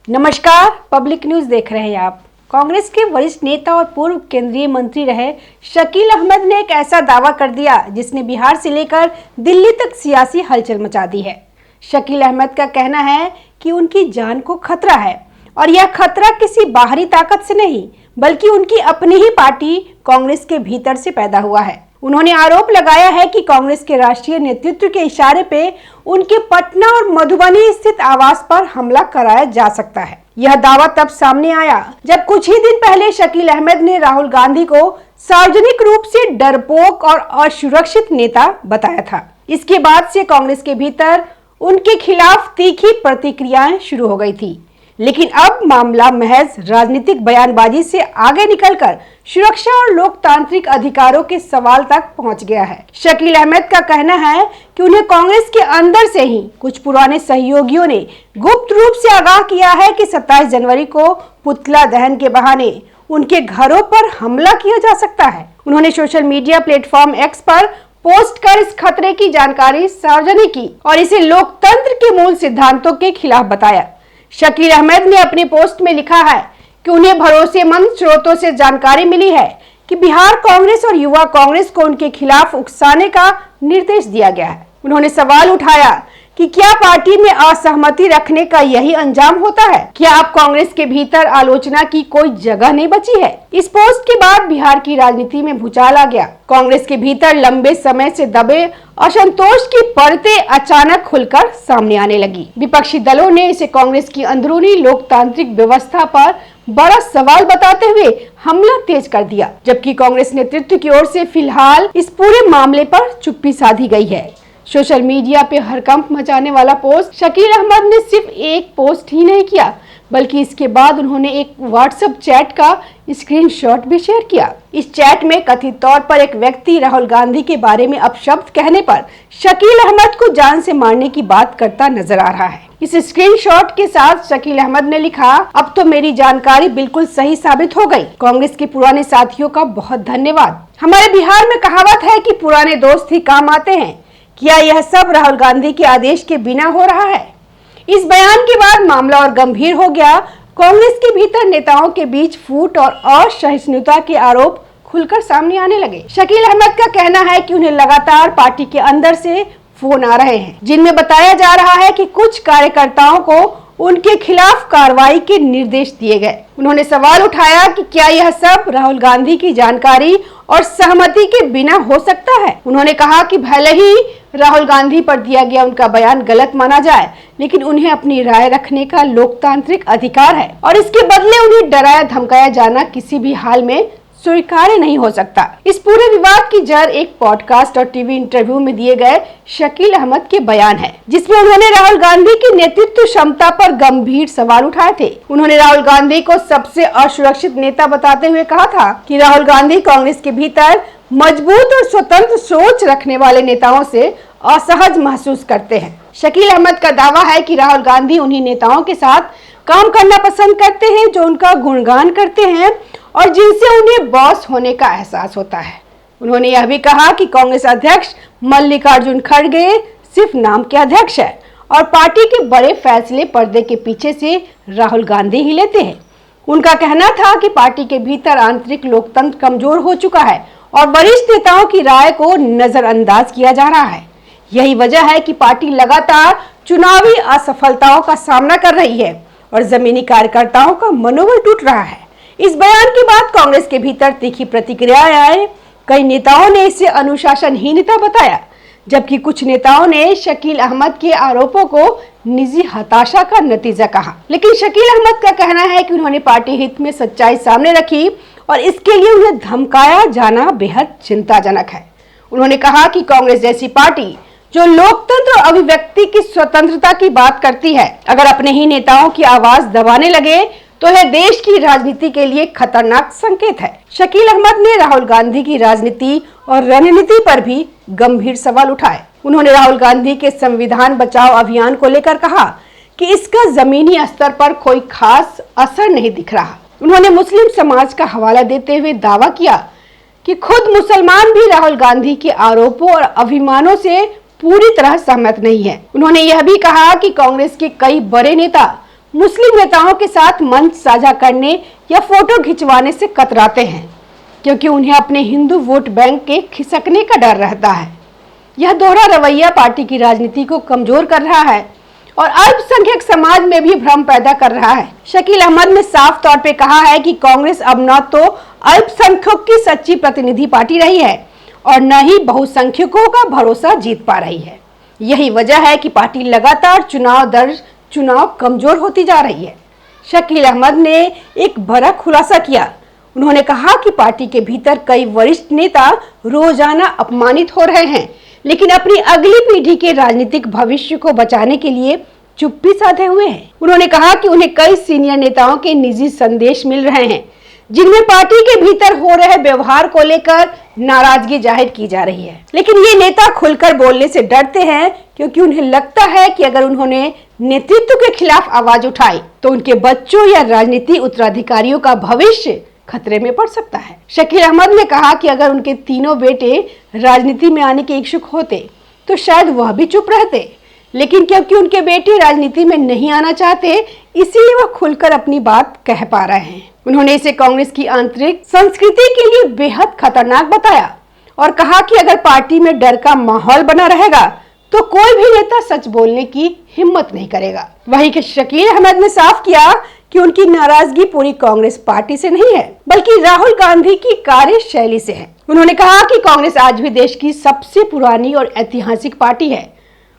नमस्कार, public news देख रहे हैं आप। कांग्रेस के वरिष्ठ नेता और पूर्व केंद्रीय मंत्री रहे शकील अहमद ने एक ऐसा दावा कर दिया जिसने बिहार से लेकर दिल्ली तक सियासी हलचल मचा दी है। शकील अहमद का कहना है कि उनकी जान को खतरा है और यह खतरा किसी बाहरी ताकत से नहीं बल्कि उनकी अपनी ही पार्टी कांग्रेस के भीतर से पैदा हुआ है। उन्होंने आरोप लगाया है कि कांग्रेस के राष्ट्रीय नेतृत्व के इशारे पे उनके पटना और मधुबनी स्थित आवास पर हमला कराया जा सकता है। यह दावा तब सामने आया जब कुछ ही दिन पहले शकील अहमद ने राहुल गांधी को सार्वजनिक रूप से डरपोक और असुरक्षित नेता बताया था। इसके बाद से कांग्रेस के भीतर उनके खिलाफ तीखी प्रतिक्रियाएं शुरू हो गई थी, लेकिन अब मामला महज राजनीतिक बयानबाजी से आगे निकलकर सुरक्षा और लोकतांत्रिक अधिकारों के सवाल तक पहुंच गया है। शकील अहमद का कहना है कि उन्हें कांग्रेस के अंदर से ही कुछ पुराने सहयोगियों ने गुप्त रूप से आगाह किया है कि 27 जनवरी को पुतला दहन के बहाने उनके घरों पर हमला किया जा सकता है। उन्होंने सोशल मीडिया प्लेटफॉर्म एक्स पर पोस्ट कर इस खतरे की जानकारी सार्वजनिक की और इसे लोकतंत्र के मूल सिद्धांतों के खिलाफ बताया। शकील अहमद ने अपने पोस्ट में लिखा है कि उन्हें भरोसेमंद स्रोतों से जानकारी मिली है कि बिहार कांग्रेस और युवा कांग्रेस को उनके खिलाफ उकसाने का निर्देश दिया गया है। उन्होंने सवाल उठाया कि क्या पार्टी में असहमति रखने का यही अंजाम होता है? क्या अब कांग्रेस के भीतर आलोचना की कोई जगह नहीं बची है? इस पोस्ट के बाद बिहार की राजनीति में भूचाल आ गया। कांग्रेस के भीतर लंबे समय से दबे असंतोष की परतें अचानक खुलकर सामने आने लगी। विपक्षी दलों ने इसे कांग्रेस की अंदरूनी लोकतांत्रिक व्यवस्था पर बड़ा सवाल बताते हुए हमला तेज कर दिया, जबकि कांग्रेस नेतृत्व की ओर से फिलहाल इस पूरे मामले पर चुप्पी साधी गई है। सोशल मीडिया पे हड़कंप मचाने वाला पोस्ट शकील अहमद ने सिर्फ एक पोस्ट ही नहीं किया, बल्कि इसके बाद उन्होंने एक व्हाट्सएप चैट का स्क्रीनशॉट भी शेयर किया। इस चैट में कथित तौर पर एक व्यक्ति राहुल गांधी के बारे में अपशब्द कहने पर शकील अहमद को जान से मारने की बात करता नजर आ रहा है। इस स्क्रीनशॉट के साथ शकील अहमद ने लिखा, अब तो मेरी जानकारी बिल्कुल सही साबित हो गई। कांग्रेस के पुराने साथियों का बहुत धन्यवाद। हमारे बिहार में कहावत है कि पुराने दोस्त ही काम आते हैं। क्या यह सब राहुल गांधी के आदेश के बिना हो रहा है? इस बयान के बाद मामला और गंभीर हो गया। कांग्रेस के भीतर नेताओं के बीच फूट और असहिष्णुता के आरोप खुलकर सामने आने लगे। शकील अहमद का कहना है कि उन्हें लगातार पार्टी के अंदर से फोन आ रहे हैं, जिनमें बताया जा रहा है कि कुछ कार्यकर्ताओं को उनके खिलाफ कार्रवाई के निर्देश दिए गए। उन्होंने सवाल उठाया कि क्या यह सब राहुल गांधी की जानकारी और सहमति के बिना हो सकता है। उन्होंने कहा कि भले ही राहुल गांधी पर दिया गया उनका बयान गलत माना जाए, लेकिन उन्हें अपनी राय रखने का लोकतांत्रिक अधिकार है और इसके बदले उन्हें डराया धमकाया जाना किसी भी हाल में स्वीकार्य नहीं हो सकता। इस पूरे विवाद की जड़ एक पॉडकास्ट और टीवी इंटरव्यू में दिए गए शकील अहमद के बयान है, जिसमें उन्होंने राहुल गांधी की नेतृत्व क्षमता पर गंभीर सवाल उठाए थे। उन्होंने राहुल गांधी को सबसे असुरक्षित नेता बताते हुए कहा था कि राहुल गांधी कांग्रेस के भीतर मजबूत और स्वतंत्र सोच रखने वाले नेताओं से असहज महसूस करते हैं। शकील अहमद का दावा है कि राहुल गांधी उन्हीं नेताओं के साथ काम करना पसंद करते हैं जो उनका गुणगान करते हैं और जिनसे उन्हें बॉस होने का एहसास होता है। उन्होंने यह भी कहा कि कांग्रेस अध्यक्ष मल्लिकार्जुन खड़गे सिर्फ नाम के अध्यक्ष है और पार्टी के बड़े फैसले पर्दे के पीछे से राहुल गांधी ही लेते हैं। उनका कहना था कि पार्टी के भीतर आंतरिक लोकतंत्र कमजोर हो चुका है और वरिष्ठ नेताओं की राय को नजरअंदाज किया जा रहा है। यही वजह है कि पार्टी लगातार चुनावी असफलताओं का सामना कर रही है और जमीनी कार्यकर्ताओं का मनोबल टूट रहा है। इस बयान के बाद कांग्रेस के भीतर तीखी प्रतिक्रियाएं आए। कई नेताओं ने इसे अनुशासनहीनता बताया, जबकि कुछ नेताओं ने शकील अहमद के आरोपों को निजी हताशा का नतीजा कहा। लेकिन शकील अहमद का कहना है कि उन्होंने पार्टी हित में सच्चाई सामने रखी और इसके लिए उन्हें धमकाया जाना बेहद चिंताजनक है। उन्होंने कहा कि कांग्रेस जैसी पार्टी जो लोकतंत्र और अभिव्यक्ति की स्वतंत्रता की बात करती है, अगर अपने ही नेताओं की आवाज दबाने लगे तो यह देश की राजनीति के लिए खतरनाक संकेत है। शकील अहमद ने राहुल गांधी की राजनीति और रणनीति पर भी गंभीर सवाल उठाए। उन्होंने राहुल गांधी के संविधान बचाओ अभियान को लेकर कहा कि इसका जमीनी स्तर पर कोई खास असर नहीं दिख रहा। उन्होंने मुस्लिम समाज का हवाला देते हुए दावा किया कि खुद मुसलमान भी राहुल गांधी के आरोपों और अभिमानों से पूरी तरह सहमत नहीं है। उन्होंने यह भी कहा कि कांग्रेस के कई बड़े नेता मुस्लिम नेताओं के साथ मंच साझा करने या फोटो खिंचवाने से कतराते हैं, क्योंकि उन्हें अपने हिंदू वोट बैंक के खिसकने का डर रहता है। यह दोहरा रवैया पार्टी की राजनीति को कमजोर कर रहा है और अल्पसंख्यक समाज में भी भ्रम पैदा कर रहा है। शकील अहमद ने साफ तौर पे कहा है कि कांग्रेस अब न तो अल्पसंख्यकों की सच्ची प्रतिनिधि पार्टी रही है और न ही बहुसंख्यकों का भरोसा जीत पा रही है। यही वजह है कि पार्टी लगातार चुनाव दर चुनाव कमजोर होती जा रही है। शकील अहमद ने एक बड़ा खुलासा किया। उन्होंने कहा कि पार्टी के भीतर कई वरिष्ठ नेता रोजाना अपमानित हो रहे हैं, लेकिन अपनी अगली पीढ़ी के राजनीतिक भविष्य को बचाने के लिए चुप्पी साधे हुए हैं। उन्होंने कहा कि उन्हें कई सीनियर नेताओं के निजी संदेश मिल रहे हैं, जिनमें पार्टी के भीतर हो रहे व्यवहार को लेकर नाराजगी जाहिर की जा रही है। लेकिन ये नेता खुलकर बोलने से डरते हैं, क्योंकि उन्हें लगता है कि अगर उन्होंने नेतृत्व के खिलाफ आवाज उठाई तो उनके बच्चों या राजनीतिक उत्तराधिकारियों का भविष्य खतरे में पड़ सकता है। शकील अहमद ने कहा कि अगर उनके तीनों बेटे राजनीति में आने के इच्छुक होते तो शायद वह भी चुप रहते, लेकिन क्योंकि उनके बेटे राजनीति में नहीं आना चाहते, इसीलिए वह खुलकर अपनी बात कह पा रहे हैं। उन्होंने इसे कांग्रेस की आंतरिक संस्कृति के लिए बेहद खतरनाक बताया और कहा कि अगर पार्टी में डर का माहौल बना रहेगा तो कोई भी नेता सच बोलने की हिम्मत नहीं करेगा। वहीं के शकील अहमद ने साफ किया कि उनकी नाराजगी पूरी कांग्रेस पार्टी से नहीं है, बल्कि राहुल गांधी की कार्यशैली से है। उन्होंने कहा कि कांग्रेस आज भी देश की सबसे पुरानी और ऐतिहासिक पार्टी है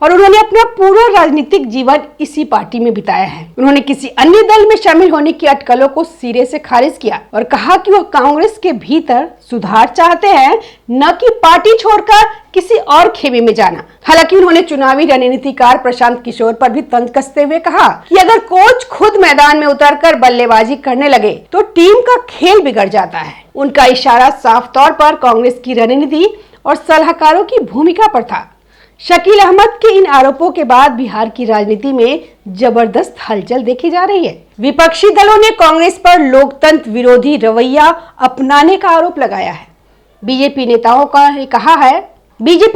और उन्होंने अपना पूरा राजनीतिक जीवन इसी पार्टी में बिताया है। उन्होंने किसी अन्य दल में शामिल होने की अटकलों को सिरे से खारिज किया और कहा कि वह कांग्रेस के भीतर सुधार चाहते हैं, न कि पार्टी छोड़कर किसी और खेमे में जाना। हालांकि उन्होंने चुनावी रणनीतिकार प्रशांत किशोर पर भी तंज कसते हुए कहा कि अगर कोच खुद मैदान में उतरकर बल्लेबाजी करने लगे तो टीम का खेल बिगड़ जाता है। उनका इशारा साफ तौर पर कांग्रेस की रणनीति और सलाहकारों की भूमिका पर था। शकील अहमद के इन आरोपों के बाद बिहार की राजनीति में जबरदस्त हलचल देखी जा रही है। विपक्षी दलों ने कांग्रेस पर लोकतंत्र विरोधी रवैया अपनाने का आरोप लगाया है। बीजेपी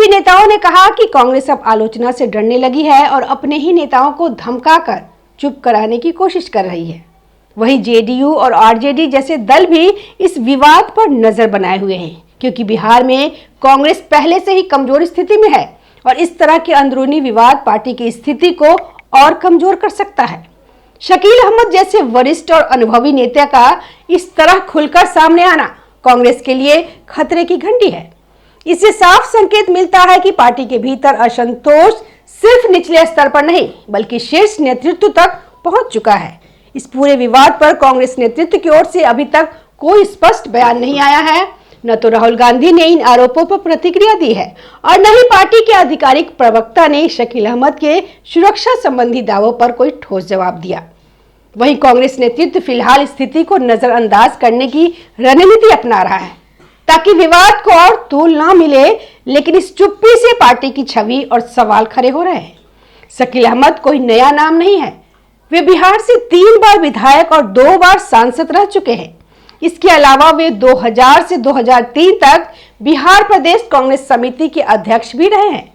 नेताओं ने कहा कि कांग्रेस अब आलोचना से डरने लगी है और अपने ही नेताओं को धमकाकर चुप कराने की कोशिश कर रही है। वहीं जेडीयू और आरजेडी जैसे दल भी इस विवाद पर नजर बनाए हुए हैं, क्योंकि बिहार में कांग्रेस पहले से ही कमजोर स्थिति में है और इस तरह के अंदरूनी विवाद पार्टी की स्थिति को और कमजोर कर सकता है। शकील अहमद जैसे वरिष्ठ और अनुभवी नेता का इस तरह खुलकर सामने आना कांग्रेस के लिए खतरे की घंटी है। इससे साफ संकेत मिलता है कि पार्टी के भीतर असंतोष सिर्फ निचले स्तर पर नहीं, बल्कि शीर्ष नेतृत्व तक पहुंच चुका है। इस पूरे विवाद पर कांग्रेस नेतृत्व की ओर से अभी तक कोई स्पष्ट बयान नहीं आया है। न तो राहुल गांधी ने इन आरोपों पर प्रतिक्रिया दी है और न ही पार्टी के आधिकारिक प्रवक्ता ने शकील अहमद के सुरक्षा संबंधी दावों पर कोई ठोस जवाब दिया। वहीं कांग्रेस नेतृत्व फिलहाल स्थिति को नजरअंदाज करने की रणनीति अपना रहा है, ताकि विवाद को और तूल न मिले। लेकिन इस चुप्पी से पार्टी की छवि और सवाल खड़े हो रहे हैं। शकील अहमद कोई नया नाम नहीं है। वे बिहार से 3 बार विधायक और 2 बार सांसद रह चुके हैं। इसके अलावा वे 2000 से 2003 तक बिहार प्रदेश कांग्रेस समिति के अध्यक्ष भी रहे हैं।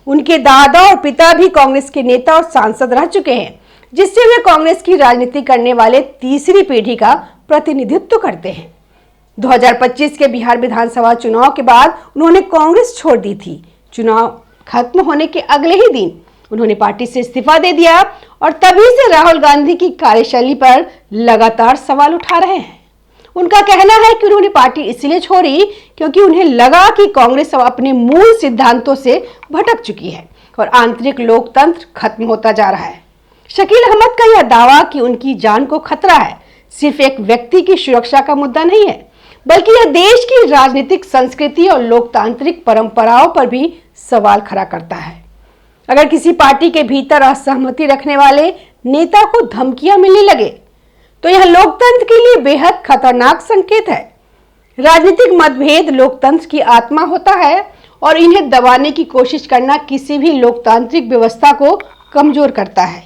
उनके दादा और पिता भी कांग्रेस के नेता और सांसद रह चुके हैं, जिससे वे कांग्रेस की राजनीति करने वाले तीसरी पीढ़ी का प्रतिनिधित्व करते हैं। 2025 के बिहार विधानसभा चुनाव के बाद उन्होंने कांग्रेस छोड़ दी थी। चुनाव खत्म होने के अगले ही दिन उन्होंने पार्टी से इस्तीफा दे दिया और तभी से राहुल गांधी की कार्यशैली पर लगातार सवाल उठा रहे हैं। उनका कहना है कि उन्होंने पार्टी इसलिए छोड़ी क्योंकि उन्हें लगा कि कांग्रेस अब अपने मूल सिद्धांतों से भटक चुकी है और आंतरिक लोकतंत्र खत्म होता जा रहा है। शकील अहमद का यह दावा कि उनकी जान को खतरा है सिर्फ एक व्यक्ति की सुरक्षा का मुद्दा नहीं है, बल्कि यह देश की राजनीतिक संस्कृति और लोकतांत्रिक परंपराओं पर भी सवाल खड़ा करता है। अगर किसी पार्टी के भीतर असहमति रखने वाले नेता को धमकियां मिलने लगे तो यह लोकतंत्र के लिए बेहद खतरनाक संकेत है। राजनीतिक मतभेद लोकतंत्र की आत्मा होता है और इन्हें दबाने की कोशिश करना किसी भी लोकतांत्रिक व्यवस्था को कमजोर करता है।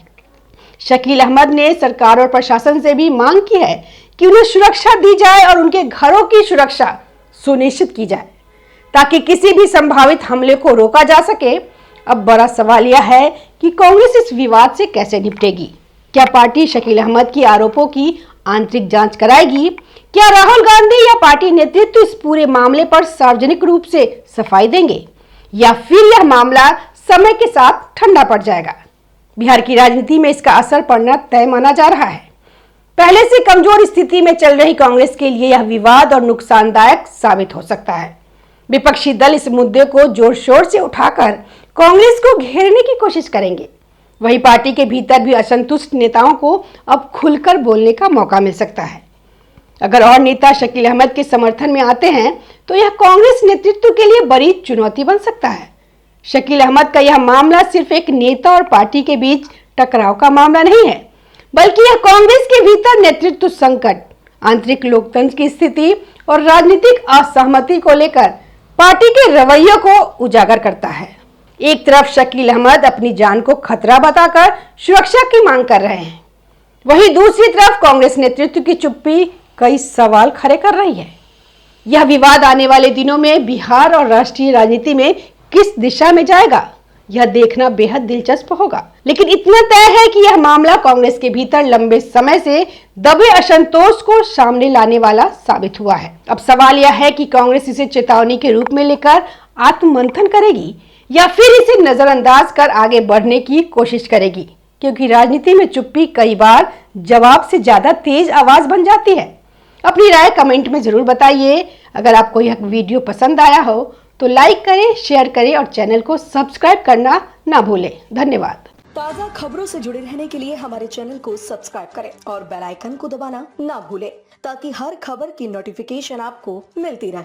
शकील अहमद ने सरकार और प्रशासन से भी मांग की है कि उन्हें सुरक्षा दी जाए और उनके घरों की सुरक्षा सुनिश्चित की जाए ताकि किसी भी संभावित हमले को रोका जा सके। अब बड़ा सवाल यह है कि कांग्रेस इस विवाद से कैसे निपटेगी। क्या पार्टी शकील अहमद की आरोपों की आंतरिक जांच कराएगी? क्या राहुल गांधी या पार्टी नेतृत्व इस पूरे मामले पर सार्वजनिक रूप से सफाई देंगे, या फिर यह मामला समय के साथ ठंडा पड़ जाएगा? बिहार की राजनीति में इसका असर पड़ना तय माना जा रहा है। पहले से कमजोर स्थिति में चल रही कांग्रेस के लिए यह विवाद और नुकसानदायक साबित हो सकता है। विपक्षी दल इस मुद्दे को जोर शोर से उठाकर कांग्रेस को घेरने की कोशिश करेंगे। वहीं पार्टी के भीतर भी असंतुष्ट नेताओं को अब खुलकर बोलने का मौका मिल सकता है। अगर और नेता शकील अहमद के समर्थन में आते हैं तो यह कांग्रेस नेतृत्व के लिए बड़ी चुनौती बन सकता है। शकील अहमद का यह मामला सिर्फ एक नेता और पार्टी के बीच टकराव का मामला नहीं है, बल्कि यह कांग्रेस के भीतर नेतृत्व संकट, आंतरिक लोकतंत्र की स्थिति और राजनीतिक असहमति को लेकर पार्टी के रवैये को उजागर करता है। एक तरफ शकील अहमद अपनी जान को खतरा बताकर सुरक्षा की मांग कर रहे हैं, वहीं दूसरी तरफ कांग्रेस नेतृत्व की चुप्पी कई सवाल खड़े कर रही है। यह विवाद आने वाले दिनों में बिहार और राष्ट्रीय राजनीति में किस दिशा में जाएगा, यह देखना बेहद दिलचस्प होगा। लेकिन इतना तय है कि यह मामला कांग्रेस के भीतर लंबे समय से दबे असंतोष को सामने लाने वाला साबित हुआ है। अब सवाल यह है कि कांग्रेस इसे चेतावनी के रूप में लेकर आत्ममंथन करेगी या फिर इसे नजरअंदाज कर आगे बढ़ने की कोशिश करेगी, क्योंकि राजनीति में चुप्पी कई बार जवाब से ज्यादा तेज आवाज बन जाती है। अपनी राय कमेंट में जरूर बताइए। अगर आपको यह वीडियो पसंद आया हो तो लाइक करें, शेयर करें और चैनल को सब्सक्राइब करना ना भूलें। धन्यवाद। ताज़ा खबरों से जुड़े रहने के लिए हमारे चैनल को सब्सक्राइब करें और बेल आइकन को दबाना ना भूलें, ताकि हर खबर की नोटिफिकेशन आपको मिलती रहे।